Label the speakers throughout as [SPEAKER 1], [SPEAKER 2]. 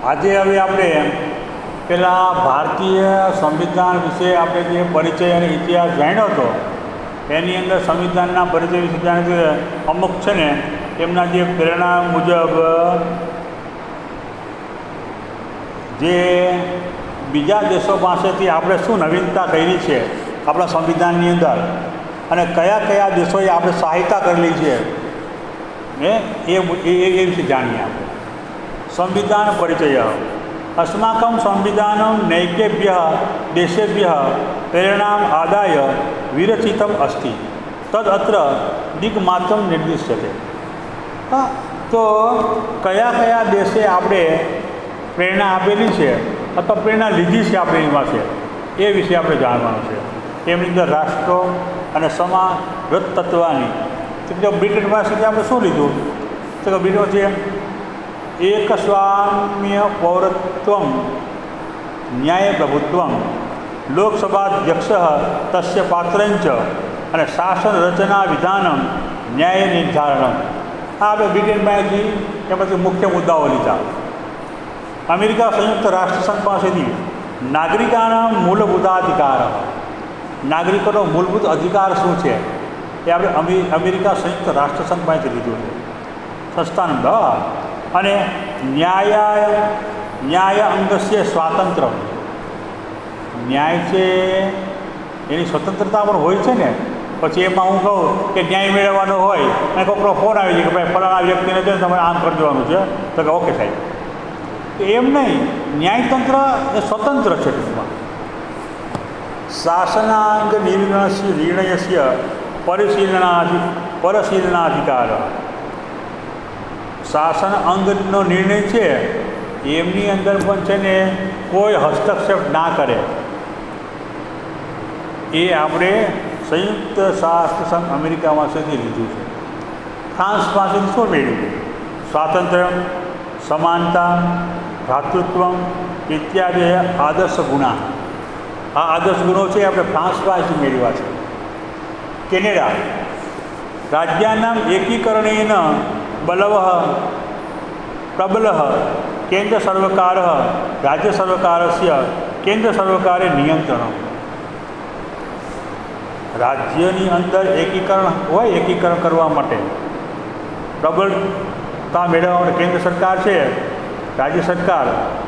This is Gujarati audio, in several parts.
[SPEAKER 1] આજે હવે આપણે પેલા ભારતીય સંવિધાન વિશે આપણે જે પરિચય અને ઇતિહાસ જાણ્યો હતો એની અંદર સંવિધાનના પરિચય વિશે જાણીએ અમુક છે ને એમના જે પ્રેરણા મુજબ જે બીજા દેશો પાસેથી આપણે શું નવીનતા કરી છે આપણા સંવિધાનની અંદર અને કયા કયા દેશોએ આપણે સહાયતા કરેલી છે એ વિશે જાણીએ આપણે. સંવિધાન પરિચય. अस्माकं संविधानं नैकेभ्यः देशेभ्यः प्रेरणाम् आदाय विरचितम् अस्ति तद् अत्र दिक्मात्रं निर्दिश्यते. તો કયા કયા દેશે આપણે પ્રેરણા આપેલી છે અથવા પ્રેરણા લીધી છે આપણી પાસે એ વિશે આપણે જાણવાનું છે. એમની અંદર રાષ્ટ્રો અને સમારત તત્વની તો બ્રિટન પાસેથી આપણે શું લીધું તો બ્રિટન છે એક સ્વામ્ય પૌરત્વમ ન્યાય પ્રભુત્વમ લોકસભાધ્યક્ષ તસ્ય પાત્રંચ અને શાસન રચના વિધાનમ ન્યાય નિર્ધારણમ. આ આપણે બ્રિટન પાસેથી એ પછી મુખ્ય મુદ્દાઓ લીધા. અમેરિકા સંયુક્ત રાષ્ટ્રસંઘ પાસેથી નાગરિકાના મૂળભૂતાધિકાર, નાગરિકોનો મૂળભૂત અધિકાર શું છે એ આપણે અમેરિકા સંયુક્ત રાષ્ટ્રસંઘ પાસેથી લીધું છે. સંસ્થા નંબર અને ન્યાય અંગસ્ય સ્વાતંત્ર્ય. ન્યાય છે એની સ્વતંત્રતા પણ હોય છે ને. પછી એમાં હું કહું કે ન્યાય મેળવવાનો હોય અને કોઈનો ફોન આવી જાય કે ભાઈ ફલાણા વ્યક્તિને છે ને તમારે આમ કરી દેવાનું છે તો કે ઓકે સાહેબ. તો એમ નહીં, ન્યાયતંત્ર એ સ્વતંત્ર છે ટૂંકમાં. શાસનાંગ નિર્ણયસ્ય પરશીલનાધિકાર. શાસન અંગનો નિર્ણય છે એમની અંદર પણ છે ને કોઈ હસ્તક્ષેપ ના કરે. એ આપણે સંયુક્ત રાષ્ટ્રસંઘ અમેરિકા પાસેથી લીધું છે. ફ્રાન્સ પાસેથી શું મેળવ્યું? સ્વાતંત્ર્ય, સમાનતા, ભ્રાતૃત્વ ઇત્યાદિ આદર્શ ગુણા. આ આદર્શ ગુણો છે આપણે ફ્રાન્સ પાસેથી મેળવ્યા છે. કેનેડા રાજ્યાનામ એકીકરણેન બલવઃ પ્રબલઃ કેન્દ્ર સર્વકાર રાજ્ય સર્વકારસ્ય કેન્દ્ર સર્વકારે નિયંત્રણ. રાજ્યની અંદર એકીકરણ હોય, એકીકરણ કરવા માટે પ્રબળતા મેળવવા માટે કેન્દ્ર સરકાર છે, રાજ્ય સરકાર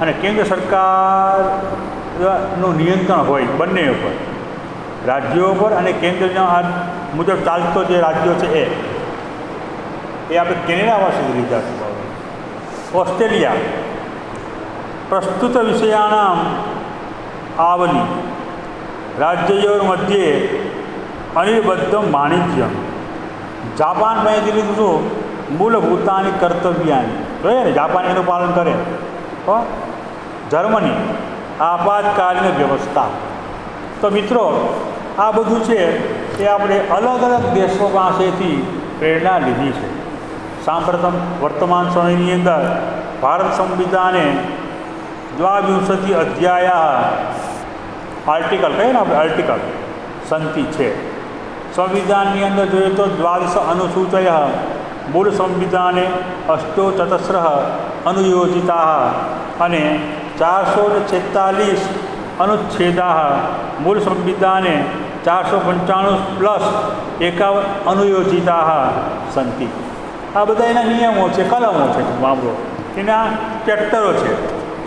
[SPEAKER 1] અને કેન્દ્ર સરકારનું નિયંત્રણ હોય બંને ઉપર, રાજ્યો ઉપર અને કેન્દ્રના મુજબ ચાલતો જે રાજ્યો છે એ આપણે કેનેડા પાસેથી લીધા છે. ઓસ્ટ્રેલિયા પ્રસ્તુત વિષયાણામ આવલી રાજ્યોર મધ્યે અનિર્બદ્ધમ વાણિજ્યમ. જાપાન પાસેથી લીધું શું? મૂળભૂતાની કર્તવ્યાની. જોઈએ ને, જાપાન એનું પાલન કરે. જર્મની આપાતકાલીન વ્યવસ્થા. તો મિત્રો આ બધું છે એ આપણે અલગ અલગ દેશો પાસેથી પ્રેરણા લીધી છે. સાંપ્રતમ વર્તમાન સમયની અંદર ભારત સંવિધાને 22 અધ્યાય આર્ટિકલ કહીએ ને આપણે આર્ટિકલ સંતિ છે. સંવિધાનની અંદર જોઈએ તો 12 અનુસૂચય મૂળ સંવિધાને અષ્ટોચતસ્ર અનુયોજિતા અને 446 અનુચ્છેદા મૂળ સંવિધાને 495+51 અનુયોજિતા સંતિ. આ બધા એના નિયમો છે, કલમો છે, વાપરો એના ચેપ્ટરો છે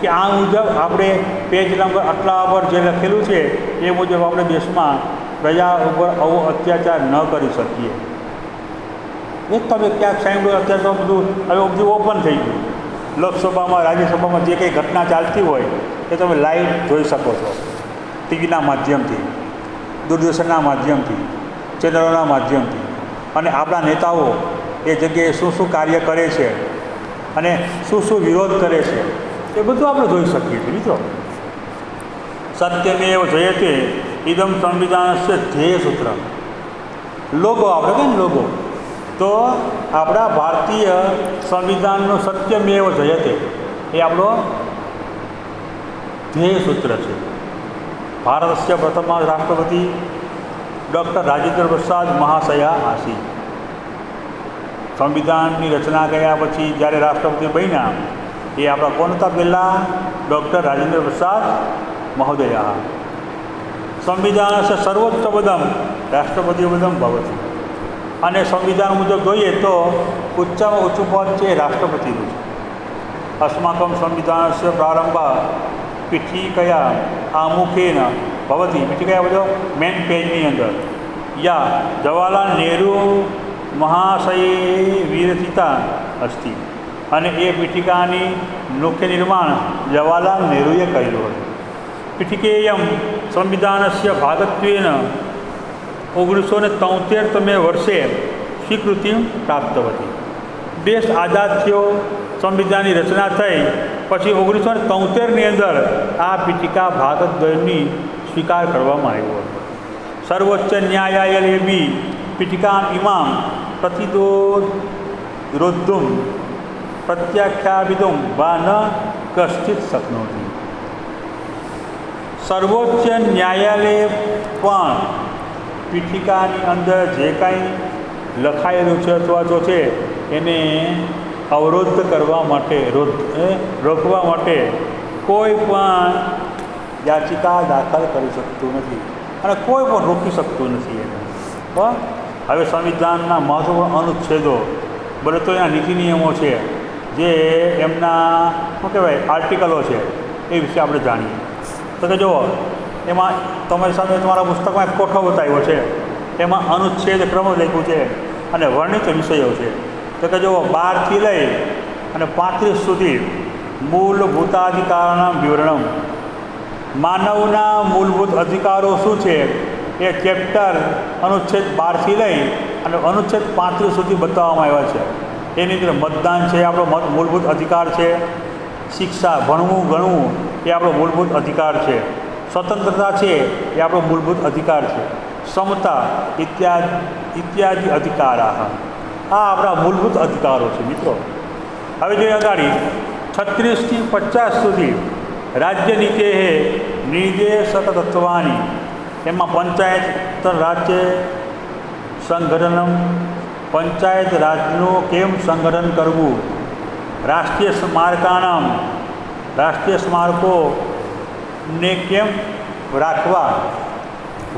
[SPEAKER 1] કે આ મુજબ આપણે પેજ નંબર આટલા પર જે લખેલું છે એ મુજબ આપણે દેશમાં પ્રજા ઉપર આવો અત્યાચાર ન કરી શકીએ. એ તમે ક્યાંક સાંભળ્યું અત્યારે તો બધું હવે બધું ઓપન થઈ ગયું. લોકસભામાં, રાજ્યસભામાં જે કંઈ ઘટના ચાલતી હોય એ તમે લાઈવ જોઈ શકો છો, ટીવીના માધ્યમથી, દૂરદર્શનના માધ્યમથી, ચેનલોના માધ્યમથી. અને આપણા નેતાઓ એ જગ્યાએ શું શું કાર્ય કરે છે અને શું શું વિરોધ કરે છે એ બધું આપણે જોઈ શકીએ છીએ. મિત્રો સત્યમેવ જયતે ઇદમ સંવિધાનસ્ય ધ્યેય સૂત્ર. લોગો આપણે કહીએ ને, લોગો તો આપણા ભારતીય સંવિધાનનું સત્યમેવ જયતે એ આપણો ધ્યેય સૂત્ર છે. ભારતસ્ય પ્રથમ રાષ્ટ્રપતિ ડૉક્ટર રાજેન્દ્ર પ્રસાદ મહાશયા આસી. સંવિધાનની રચના કર્યા પછી જ્યારે રાષ્ટ્રપતિ બન્યા એ આપણા કોણ હતા પહેલાં? ડૉક્ટર રાજેન્દ્ર પ્રસાદ મહોદય. સંવિધાનस्य સર્વોચ્ચપદમ રાષ્ટ્રપતિપદમ ભવતિ. અને સંવિધાન મુજબ જોઈએ તો ઉચ્ચમાં ઊંચું પદ છે રાષ્ટ્રપતિનું છે. अस्माकं संविधानस्य प्रारंभः पीठिकया आमुखेन भवति. पीठिकया बोलो मेन पेजनी अंदर या जवाहरलाल नेहरू महाशये विरचिता अस्ति. અને એ પીઠિકાની મુખ્ય નિર્માણ જવાહરલાલ નેહરુએ કરેલું હતું. પીઠિકેયમ સંવિધાનस्य ભાગત્વેન 1973 વર્ષે સ્વીકૃતિ પ્રાપ્તવતી. દેશ આઝાદ થયો, સંવિધાનની રચના થઈ, પછી 1973ની અંદર આ પીઠિકા ભાગદ્વયની સ્વીકાર કરવામાં આવ્યો હતો. સર્વોચ્ચ ન્યાયાલય બી પીઠિકા ઇમામ પ્રતિરોધુમ પ્રત્યાખ્યાપિતુમ વા ન કશ્ચિત શક્નોતિ. સર્વોચ્ચ ન્યાયાલય પણ પીઠિકાની અંદર જે કાંઈ લખાયેલું છે અથવા તો છે એને અવરોધ કરવા માટે રોકવા માટે કોઈ પણ યાચિકા દાખલ કરી શકતું નથી અને કોઈ પણ રોકી શકતું નથી એને. હવે સંવિધાનના મહત્વપૂર્ણ અનુચ્છેદો બોલે તો એના નીતિ નિયમો છે, જે એમના શું કહેવાય આર્ટિકલો છે, એ વિશે આપણે જાણીએ. તો કે જુઓ, એમાં તમારી સામે તમારા પુસ્તકમાં એક કોઠો બતાવ્યો છે, એમાં અનુચ્છેદ ક્રમ લખ્યું છે અને વર્ણિત વિષયો છે. તો કે જુઓ, 12થી લઈ અને 35 સુધી મૂળભૂતાધિકારોના વિવરણમ, માનવના મૂળભૂત અધિકારો શું છે એ ચેપ્ટર અનુચ્છેદ 12થી લઈ અને અનુચ્છેદ 35 સુધી બતાવવામાં આવ્યા છે. એની અંદર મતદાન છે, આપણો મૂળભૂત અધિકાર છે. શિક્ષા, ભણવું ગણવું એ આપણો મૂળભૂત અધિકાર છે. સ્વતંત્રતા છે એ આપણો મૂળભૂત અધિકાર છે. સમતા ઇત્યાદિ અધિકારા, આ આપણા મૂળભૂત અધિકારો છે મિત્રો. હવે જોઈએ અગાડી 36થી 50 સુધી રાજ્ય નીતિ હે નિર્દેશક તત્વાની. એમાં પંચાયત રાજ્ય સંગઠનમ, પંચાયત રાજનું કેમ સંગઠન કરવું, રાષ્ટ્રીય સ્મારકાનામ, રાષ્ટ્રીય સ્મારકોને કેમ રાખવા,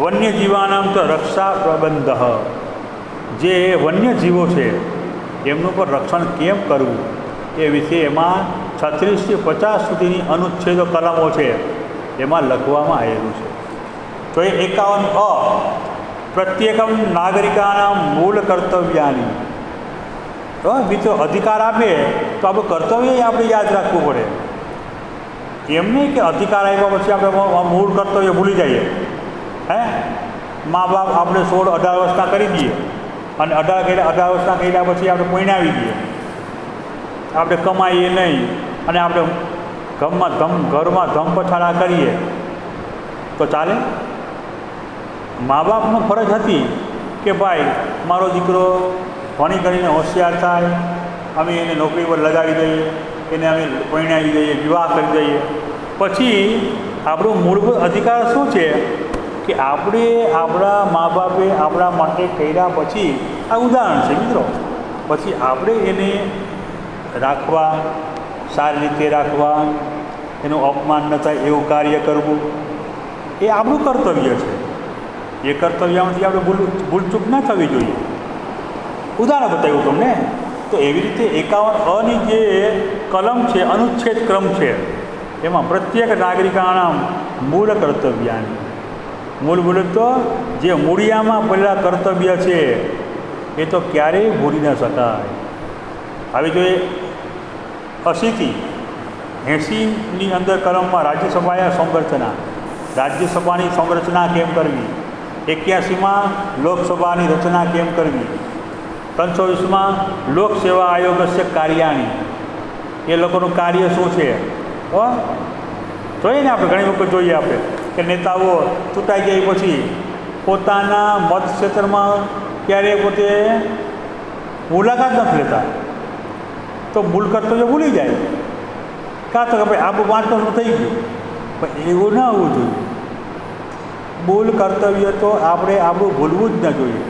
[SPEAKER 1] વન્યજીવાનામ તો રક્ષા પ્રબંધ, જે વન્યજીવો છે એમનું પણ રક્ષણ કેમ કરવું એ વિશે એમાં 36થી 50 સુધીની અનુચ્છેદો કલમો છે એમાં લખવામાં આવેલું છે. તો એ 51 પ્રત્યેકમ નાગરિકાના મૂળ કર્તવ્યાની. તો મિત્રો અધિકાર આપે તો આપણું કર્તવ્ય આપણે યાદ રાખવું પડે. એમ નહીં કે અધિકાર આપ્યા પછી આપણે મૂળ કર્તવ્ય ભૂલી જઈએ. મા બાપ આપણે 16-18 વર્ષના કરી દઈએ અને 18 વર્ષના કર્યા પછી આપણે પરણાવી દઈએ, આપણે કમાઈએ નહીં અને આપણે ઘરમાં ધમપછાડા કરીએ તો ચાલે? મા બાપનો ફરજ હતી કે ભાઈ મારો દીકરો ભણી કરીને હોશિયાર થાય, અમે એને નોકરી પર લગાવી દઈએ, એને અમે પરણાવી દઈએ, વિવાહ કરી દઈએ. પછી આપણું મૂળભૂત અધિકાર શું છે કે આપણે આપણા મા બાપે આપણા માટે કર્યા પછી, આ ઉદાહરણ છે મિત્રો, પછી આપણે એને રાખવા, સારી રીતે રાખવા, એનું અપમાન ન થાય એવું કાર્ય કરવું, એ આપણું કર્તવ્ય છે. એ કર્તવ્યમાંથી આપણે ભૂલચૂક ન થવી જોઈએ. ઉદાહરણ બતાવ્યું તમને. તો એવી રીતે 51 ની જે કલમ છે, અનુચ્છેદ ક્રમ છે, એમાં પ્રત્યેક નાગરિકાના મૂળ કર્તવ્યાની, મૂળભૂત તો જે મૂળિયામાં પહેલાં કર્તવ્ય છે એ તો ક્યારેય ભૂલી ન શકાય. હવે જોઈએ 80થી 80ની અંદર કલમમાં રાજ્યસભાની સંરચના, રાજ્યસભાની સંરચના કેમ કરવી, 81માં લોકસભાની રચના કેમ કરવી, 320માં લોકસેવા આયોગસ્ય કાર્યાણી, એ લોકોનું કાર્ય શું છે. જોઈએ ને આપણે ઘણી વખત જોઈએ આપણે કે નેતાઓ ચૂંટાઈ ગયા પછી પોતાના મત ક્ષેત્રમાં ક્યારેય પોતે મુલાકાત નથી લેતા, તો મૂળ કર્તવ્ય ભૂલી જાય. કાં તો કે ભાઈ આપણું 5 વર્ષનું થઈ ગયું, પણ એવું ના હોવું જોઈએ. મૂળ કર્તવ્ય તો આપણે આપણું ભૂલવું જ ન જોઈએ.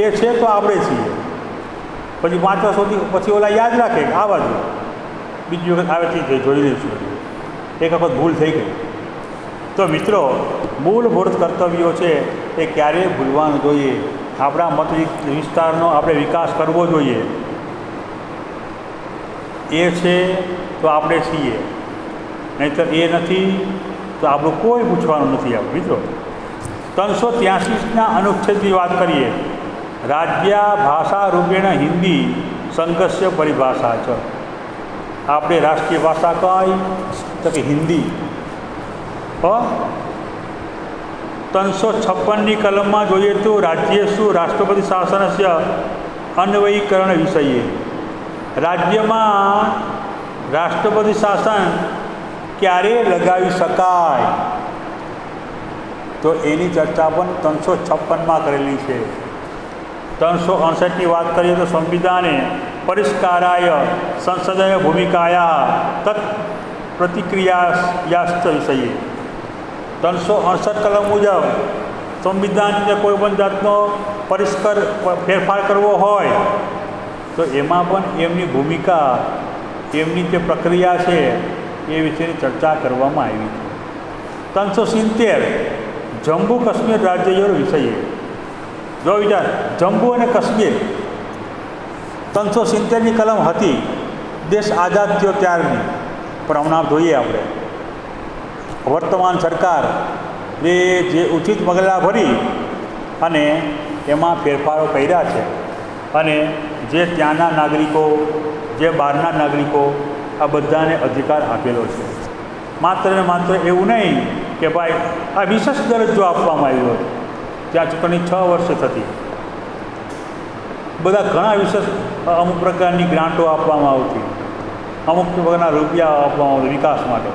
[SPEAKER 1] એ છે તો આપણે છીએ. પછી 5 વર્ષ સુધી પછી ઓલા યાદ રાખે કે આવા જોઈએ. બીજી વખત આવે તે જોઈ લઈશું. એક વખત ભૂલ થઈ ગઈ. તો મિત્રો, મૂળભૂત કર્તવ્યો છે એ ક્યારેય ભૂલવાનું જોઈએ. આપણા મત વિસ્તારનો આપણે વિકાસ કરવો જોઈએ. એ છે તો આપણે છીએ, નહીંતર એ નથી તો આપણું કોઈ પૂછવાનું નથી. આપણે મિત્રો 383ના અનુચ્છેદની વાત કરીએ. રાજ્ય ભાષા રૂપેણ હિન્દી સંઘસ્ય પરિભાષા છે. આપણે રાષ્ટ્રીય ભાષા કઈ તો કે હિન્દી. 356ની કલમમાં જોઈએ તો રાજ્યસુ રાષ્ટ્રપતિ શાસનસ્ય અન્વયીકરણ વિષયે. રાજ્યમાં રાષ્ટ્રપતિ શાસન ક્યારે લગાવી શકાય તો એની ચર્ચા પણ 356માં કરેલી છે. 368ની વાત કરીએ તો સંવિધાને પરિષ્કારાય સંસદીય ભૂમિકાયા તત્ પ્રતિક્રિયાયાશ્ચ વિષયે. 368 કલમ મુજબ સંવિધાનને કોઈ પણ જાતનો ફેરફાર કરવો હોય તો એમાં પણ એમની ભૂમિકા, એમની જે પ્રક્રિયા છે એ વિશેની ચર્ચા કરવામાં આવી છે. 370 જમ્મુ કાશ્મીર રાજ્ય વિષયે. જો વિચાર, જમ્મુ અને કાશ્મીર 370ની કલમ હતી દેશ આઝાદ થયો ત્યારની, પણ હમણાં જોઈએ આપણે વર્તમાન સરકાર જે ઉચિત પગલાં ભરી અને એમાં ફેરફારો કર્યા છે અને જે ત્યાંના નાગરિકો, જે બહારના નાગરિકો, આ બધાને અધિકાર આપેલો છે. માત્ર ને માત્ર એવું નહીં કે ભાઈ આ વિશેષ દરજ્જો આપવામાં આવ્યો હતો. ત્યાં ચૂંટણી 6 વર્ષે થતી, બધા ઘણા વિશેષ અમુક પ્રકારની ગ્રાન્ટો આપવામાં આવતી, અમુક પ્રકારના રૂપિયા આપવામાં આવતા વિકાસ માટે.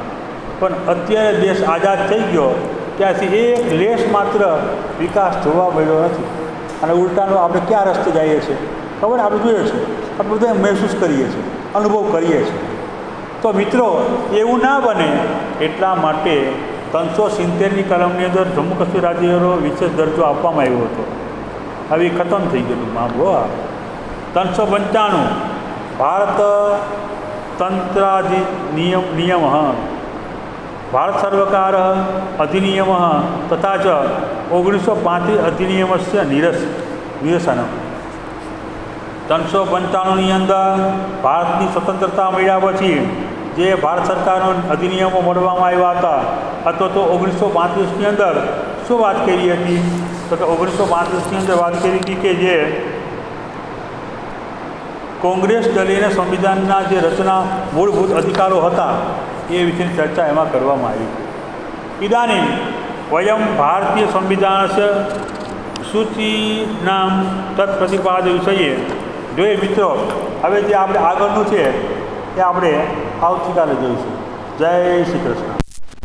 [SPEAKER 1] પણ અત્યારે દેશ આઝાદ થઈ ગયો ત્યાંથી એક લેશ માત્ર વિકાસ જોવા મળ્યો નથી. અને ઉલટાનો આપણે ક્યાં રસ્તે જઈએ છીએ ખબર? આપણે જોઈએ છીએ, આપણે બધા મહેસૂસ કરીએ છીએ, અનુભવ કરીએ છીએ. તો મિત્રો, એવું ના બને એટલા માટે 370ની કલમની અંદર જમ્મુ કાશ્મીર રાજ્યનો વિશેષ દરજ્જો આપવામાં આવ્યો હતો. હવે ખતમ થઈ ગયેલું મામલો. 395 ભારત તંત્રાધિનિયમ ભારત સર્વકાર અધિનિયમ તથા ચ 1935 અધિનિયમસ્ય નિરસન. 395ની અંદર ભારતની સ્વતંત્રતા મળ્યા પછી જે ભારત સરકારનો અધિનિયમો મળવામાં આવ્યા હતા, અથવા તો 1935ની અંદર શું વાત કરી હતી તો કે 1935ની અંદર વાત કરી હતી કે જે કોંગ્રેસ દળીને સંવિધાનના જે રચના મૂળભૂત અધિકારો હતા એ વિશેની ચર્ચા એમાં કરવામાં આવી. ઇદાનીમ વયમ ભારતીય સંવિધાનસ્ય સૂચિનામ તત્પ્રતિપાદ વિષયે. જોઈએ મિત્રો, હવે જે આપણે આગળનું છે એ આપણે આવતીકાલે જોઈશું. જય શ્રી કૃષ્ણ.